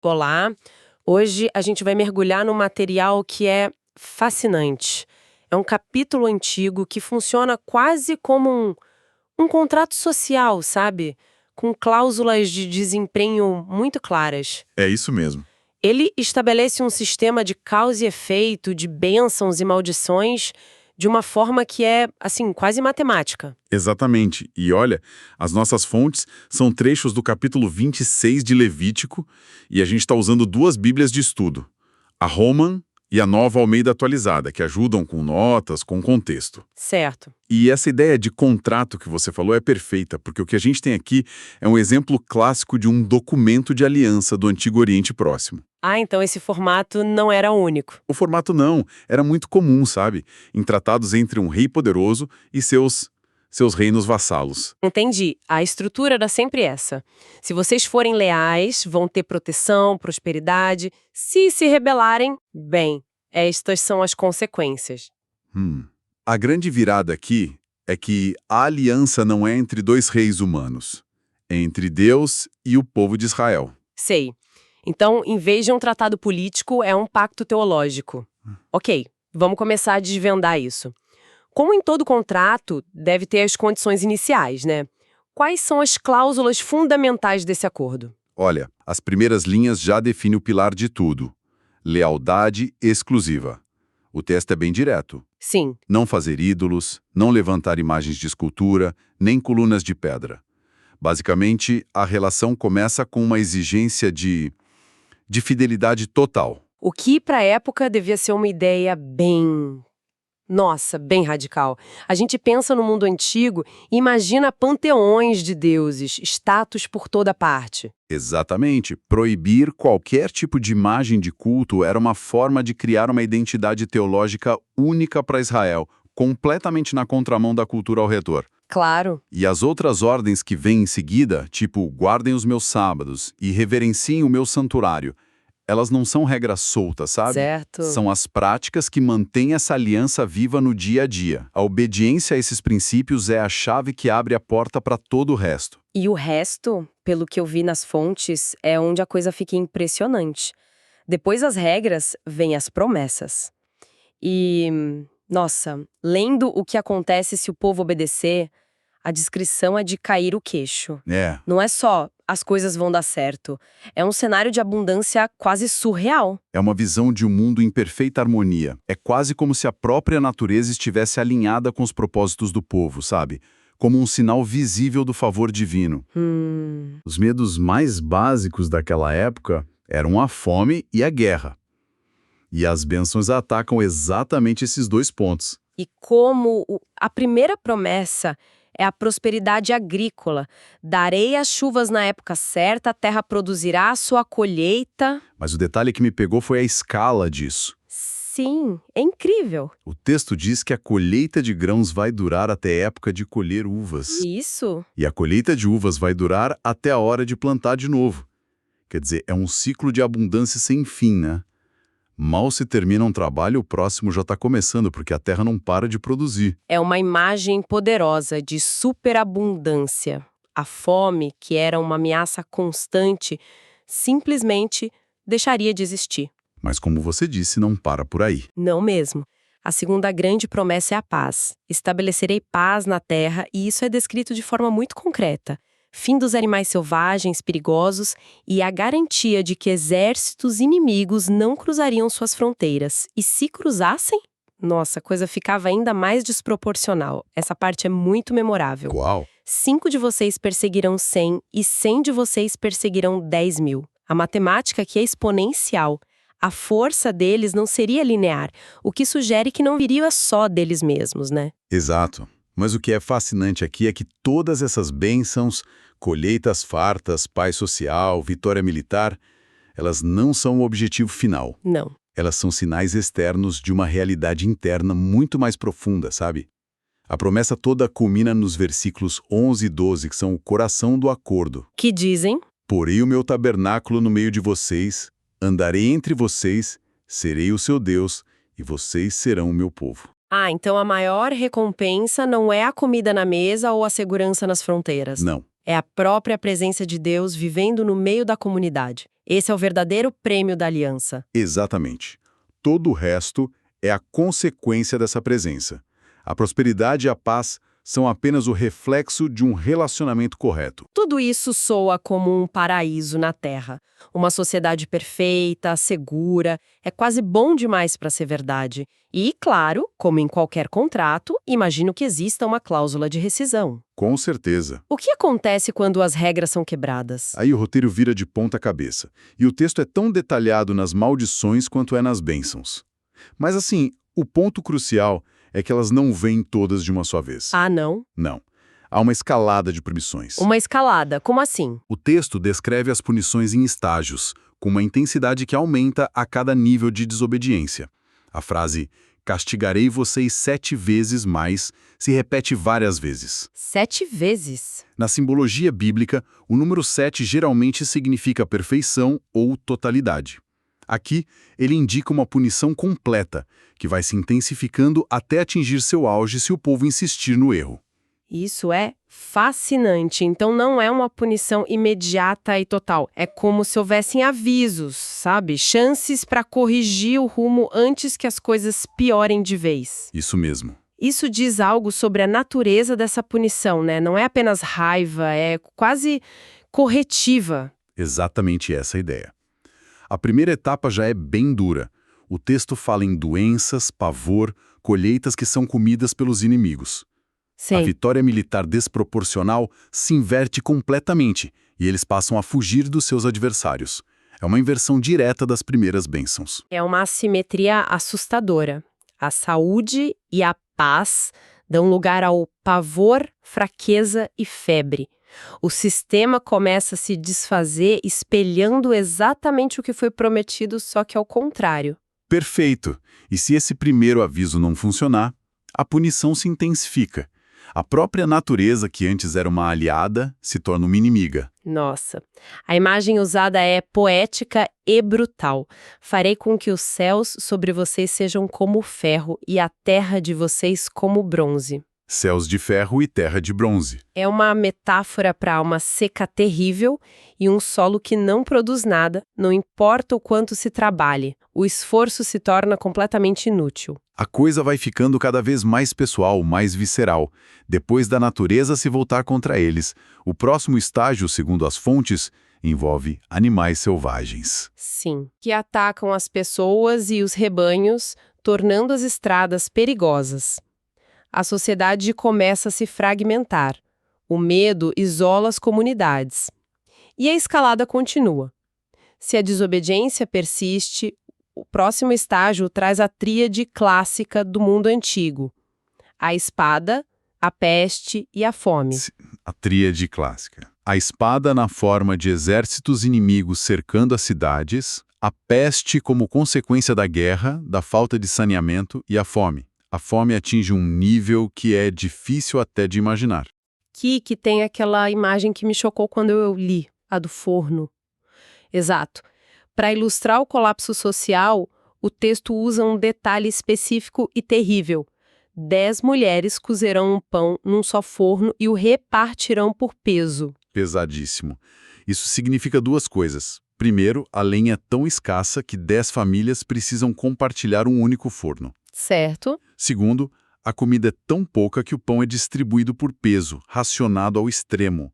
Olá! Hoje a gente vai mergulhar num material que é fascinante. É um capítulo antigo que funciona quase como um contrato social, sabe? Com cláusulas de desempenho muito claras. É isso mesmo. Ele estabelece um sistema de causa e efeito, de bênçãos e maldições, de uma forma que é, assim, quase matemática. Exatamente. E olha, as nossas fontes são trechos do capítulo 26 de Levítico e a gente está usando duas bíblias de estudo, a Roman e a Nova Almeida Atualizada, que ajudam com notas, com contexto. Certo. E essa ideia de contrato que você falou é perfeita, porque o que a gente tem aqui é um exemplo clássico de um documento de aliança do Antigo Oriente Próximo. Ah, então esse formato não era único. O formato não, era muito comum, sabe? Em tratados entre um rei poderoso e seus reinos vassalos. Entendi. A estrutura era sempre essa. Se vocês forem leais, vão ter proteção, prosperidade. Se rebelarem, bem, estas são as consequências. A grande virada aqui é que a aliança não é entre dois reis humanos, é entre Deus e o povo de Israel. Sei. Então, em vez de um tratado político, é um pacto teológico. Ok, vamos começar a desvendar isso. Como em todo contrato, deve ter as condições iniciais, né? Quais são as cláusulas fundamentais desse acordo? Olha, as primeiras linhas já definem o pilar de tudo: lealdade exclusiva. O texto é bem direto. Sim. Não fazer ídolos, não levantar imagens de escultura, nem colunas de pedra. Basicamente, a relação começa com uma exigência de fidelidade total. O que, para a época, devia ser uma ideia bem... Nossa, bem radical. A gente pensa no mundo antigo e imagina panteões de deuses, estátuas por toda parte. Exatamente. Proibir qualquer tipo de imagem de culto era uma forma de criar uma identidade teológica única para Israel, completamente na contramão da cultura ao redor. Claro. E as outras ordens que vêm em seguida, tipo guardem os meus sábados e reverenciem o meu santuário, elas não são regras soltas, sabe? Certo. São as práticas que mantêm essa aliança viva no dia a dia. A obediência a esses princípios é a chave que abre a porta para todo o resto. E o resto, pelo que eu vi nas fontes, é onde a coisa fica impressionante. Depois das regras, vêm as promessas. E, nossa, lendo o que acontece se o povo obedecer, a descrição é de cair o queixo. Não é só as coisas vão dar certo. É um cenário de abundância quase surreal. É uma visão de um mundo em perfeita harmonia. É quase como se a própria natureza estivesse alinhada com os propósitos do povo, sabe? Como um sinal visível do favor divino. Os medos mais básicos daquela época eram a fome e a guerra. E as bênçãos atacam exatamente esses dois pontos. E como a primeira promessa é a prosperidade agrícola. Darei as chuvas na época certa, a terra produzirá a sua colheita. Mas o detalhe que me pegou foi a escala disso. Sim, é incrível. O texto diz que a colheita de grãos vai durar até a época de colher uvas. Isso. E a colheita de uvas vai durar até a hora de plantar de novo. Quer dizer, é um ciclo de abundância sem fim, né? Mal se termina um trabalho, o próximo já está começando, porque a terra não para de produzir. É uma imagem poderosa de superabundância. A fome, que era uma ameaça constante, simplesmente deixaria de existir. Mas como você disse, não para por aí. Não mesmo. A segunda grande promessa é a paz. Estabelecerei paz na terra e isso é descrito de forma muito concreta. Fim dos animais selvagens, perigosos e a garantia de que exércitos inimigos não cruzariam suas fronteiras. E se cruzassem? Nossa, a coisa ficava ainda mais desproporcional. Essa parte é muito memorável. Uau! 5 de vocês perseguirão 100 e 100 de vocês perseguirão 10.000. A matemática aqui é exponencial. A força deles não seria linear, o que sugere que não viria só deles mesmos, né? Exato. Mas o que é fascinante aqui é que todas essas bênçãos, colheitas fartas, paz social, vitória militar, elas não são o objetivo final. Não. Elas são sinais externos de uma realidade interna muito mais profunda, sabe? A promessa toda culmina nos versículos 11 e 12, que são o coração do acordo. Que dizem? Porei o meu tabernáculo no meio de vocês, andarei entre vocês, serei o seu Deus, e vocês serão o meu povo. Ah, então a maior recompensa não é a comida na mesa ou a segurança nas fronteiras. Não. É a própria presença de Deus vivendo no meio da comunidade. Esse é o verdadeiro prêmio da aliança. Exatamente. Todo o resto é a consequência dessa presença. A prosperidade e a paz são apenas o reflexo de um relacionamento correto. Tudo isso soa como um paraíso na Terra. Uma sociedade perfeita, segura, é quase bom demais para ser verdade. E, claro, como em qualquer contrato, imagino que exista uma cláusula de rescisão. Com certeza. O que acontece quando as regras são quebradas? Aí o roteiro vira de ponta cabeça. E o texto é tão detalhado nas maldições quanto é nas bênçãos. Mas assim, o ponto crucial é que elas não vêm todas de uma só vez. Ah, não? Não. Há uma escalada de punições. Uma escalada, como assim? O texto descreve as punições em estágios, com uma intensidade que aumenta a cada nível de desobediência. A frase "castigarei vocês 7 vezes mais" se repete várias vezes. 7 vezes? Na simbologia bíblica, o número 7 geralmente significa perfeição ou totalidade. Aqui, ele indica uma punição completa, que vai se intensificando até atingir seu auge se o povo insistir no erro. Isso é fascinante. Então não é uma punição imediata e total. É como se houvessem avisos, sabe? Chances para corrigir o rumo antes que as coisas piorem de vez. Isso mesmo. Isso diz algo sobre a natureza dessa punição, né? Não é apenas raiva, é quase corretiva. Exatamente essa a ideia. A primeira etapa já é bem dura. O texto fala em doenças, pavor, colheitas que são comidas pelos inimigos. A Sim. vitória militar desproporcional se inverte completamente e eles passam a fugir dos seus adversários. É uma inversão direta das primeiras bênçãos. É uma assimetria assustadora. A saúde e a paz dão lugar ao pavor, fraqueza e febre. O sistema começa a se desfazer espelhando exatamente o que foi prometido, só que ao contrário. Perfeito! E se esse primeiro aviso não funcionar, a punição se intensifica. A própria natureza, que antes era uma aliada, se torna uma inimiga. Nossa, a imagem usada é poética e brutal. Farei com que os céus sobre vocês sejam como ferro e a terra de vocês como bronze. Céus de ferro e terra de bronze. É uma metáfora para uma seca terrível e um solo que não produz nada, não importa o quanto se trabalhe. O esforço se torna completamente inútil. A coisa vai ficando cada vez mais pessoal, mais visceral. Depois da natureza se voltar contra eles, o próximo estágio, segundo as fontes, envolve animais selvagens. Sim, que atacam as pessoas e os rebanhos, tornando as estradas perigosas. A sociedade começa a se fragmentar. O medo isola as comunidades. E a escalada continua. Se a desobediência persiste, o próximo estágio traz a tríade clássica do mundo antigo: a espada, a peste e a fome. A tríade clássica. A espada na forma de exércitos inimigos cercando as cidades, a peste como consequência da guerra, da falta de saneamento e a fome. A fome atinge um nível que é difícil até de imaginar. Que tem aquela imagem que me chocou quando eu li, a do forno. Exato. Para ilustrar o colapso social, o texto usa um detalhe específico e terrível. 10 mulheres cozerão um pão num só forno e o repartirão por peso. Pesadíssimo. Isso significa duas coisas. Primeiro, a lenha é tão escassa que 10 famílias precisam compartilhar um único forno. Certo? Segundo, a comida é tão pouca que o pão é distribuído por peso, racionado ao extremo.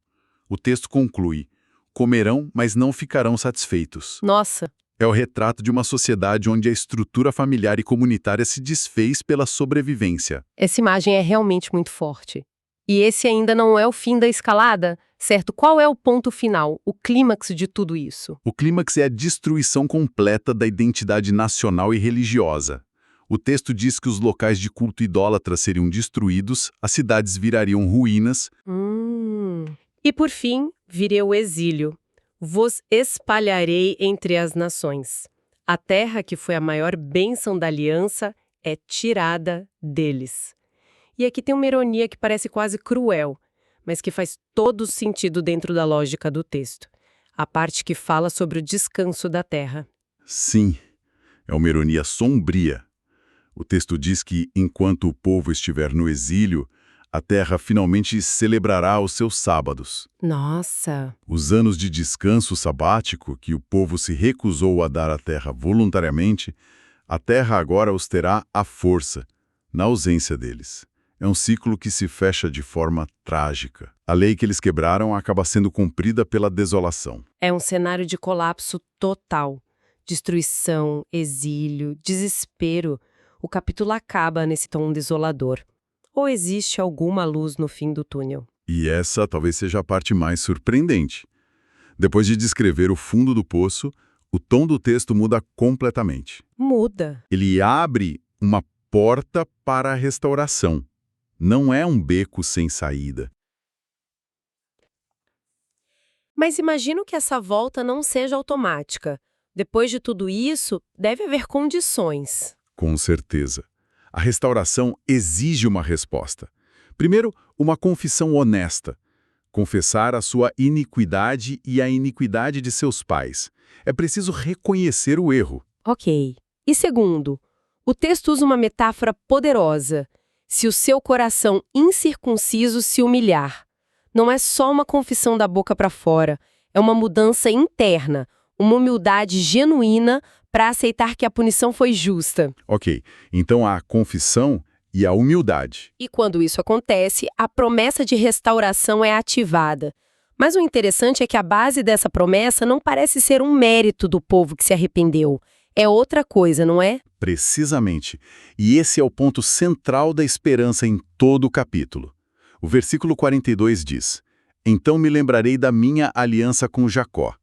O texto conclui: comerão, mas não ficarão satisfeitos. Nossa, É o retrato de uma sociedade onde a estrutura familiar e comunitária se desfez pela sobrevivência. essa imagem é realmente muito forte. E esse ainda não é o fim da escalada, certo? Qual é o ponto final, o clímax de tudo isso? O clímax é a destruição completa da identidade nacional e religiosa. O texto diz que os locais de culto idólatra seriam destruídos, as cidades virariam ruínas. E por fim, virei o exílio. Vos espalharei entre as nações. A terra, que foi a maior bênção da aliança, é tirada deles. E aqui tem uma ironia que parece quase cruel, mas que faz todo sentido dentro da lógica do texto. A parte que fala sobre o descanso da terra. Sim, é uma ironia sombria. O texto diz que, enquanto o povo estiver no exílio, A terra finalmente celebrará os seus sábados. Nossa! Os anos de descanso sabático que o povo se recusou a dar à terra voluntariamente, a terra agora os terá à força, na ausência deles. É um ciclo que se fecha de forma trágica. A lei que eles quebraram acaba sendo cumprida pela desolação. É um cenário de colapso total. Destruição, exílio, desespero. O capítulo acaba nesse tom desolador. Ou existe alguma luz no fim do túnel? E essa talvez seja a parte mais surpreendente. Depois de descrever o fundo do poço, o tom do texto muda completamente. Muda. Ele abre uma porta para a restauração. Não é um beco sem saída. Mas imagino que essa volta não seja automática. Depois de tudo isso, deve haver condições. Com certeza. A restauração exige uma resposta. Primeiro, uma confissão honesta. Confessar a sua iniquidade e a iniquidade de seus pais. É preciso reconhecer o erro. Ok. E segundo, o texto usa uma metáfora poderosa. Se o seu coração incircunciso se humilhar. Não é só uma confissão da boca para fora, é uma mudança interna, uma humildade genuína para aceitar que a punição foi justa. Ok, então há a confissão e a humildade. E quando isso acontece, a promessa de restauração é ativada. Mas o interessante é que a base dessa promessa não parece ser um mérito do povo que se arrependeu. É outra coisa, não é? Precisamente. E esse é o ponto central da esperança em todo o capítulo. O versículo 42 diz: Então me lembrarei da minha aliança com Jacó,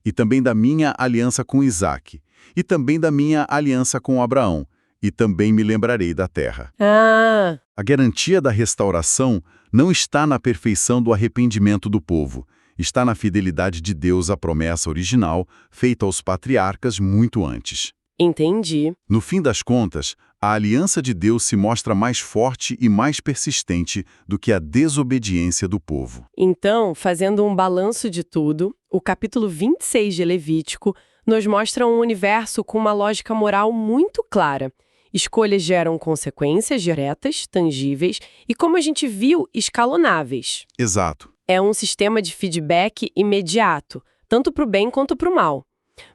e também da minha aliança com Isaque, e também da minha aliança com Abraão, e também me lembrarei da terra. A garantia da restauração não está na perfeição do arrependimento do povo, está na fidelidade de Deus à promessa original feita aos patriarcas muito antes. Entendi. No fim das contas, a aliança de Deus se mostra mais forte e mais persistente do que a desobediência do povo. Então, fazendo um balanço de tudo, o capítulo 26 de Levítico nos mostra um universo com uma lógica moral muito clara. Escolhas geram consequências diretas, tangíveis e, como a gente viu, escalonáveis. Exato. É um sistema de feedback imediato, tanto para o bem quanto para o mal.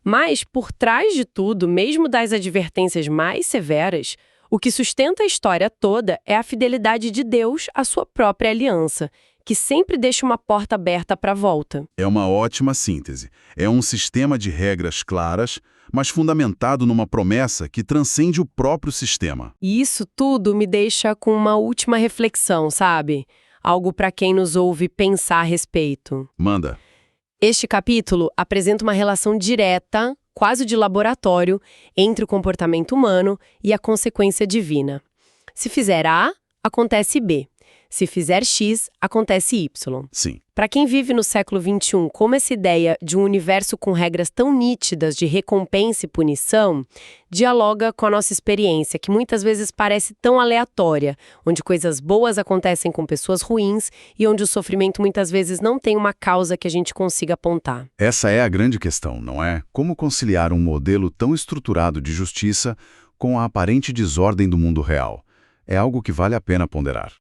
Mas, por trás de tudo, mesmo das advertências mais severas, o que sustenta a história toda é a fidelidade de Deus à sua própria aliança, que sempre deixa uma porta aberta para a volta. É uma ótima síntese. É um sistema de regras claras, mas fundamentado numa promessa que transcende o próprio sistema. E isso tudo me deixa com uma última reflexão, sabe? Algo para quem nos ouve pensar a respeito. Manda. Este capítulo apresenta uma relação direta, quase de laboratório, entre o comportamento humano e a consequência divina. Se fizer A, acontece B. Se fizer X, acontece Y. Sim. Para quem vive no século XXI, como essa ideia de um universo com regras tão nítidas de recompensa e punição dialoga com a nossa experiência, que muitas vezes parece tão aleatória, onde coisas boas acontecem com pessoas ruins e onde o sofrimento muitas vezes não tem uma causa que a gente consiga apontar. Essa é a grande questão, não é? Como conciliar um modelo tão estruturado de justiça com a aparente desordem do mundo real? É algo que vale a pena ponderar.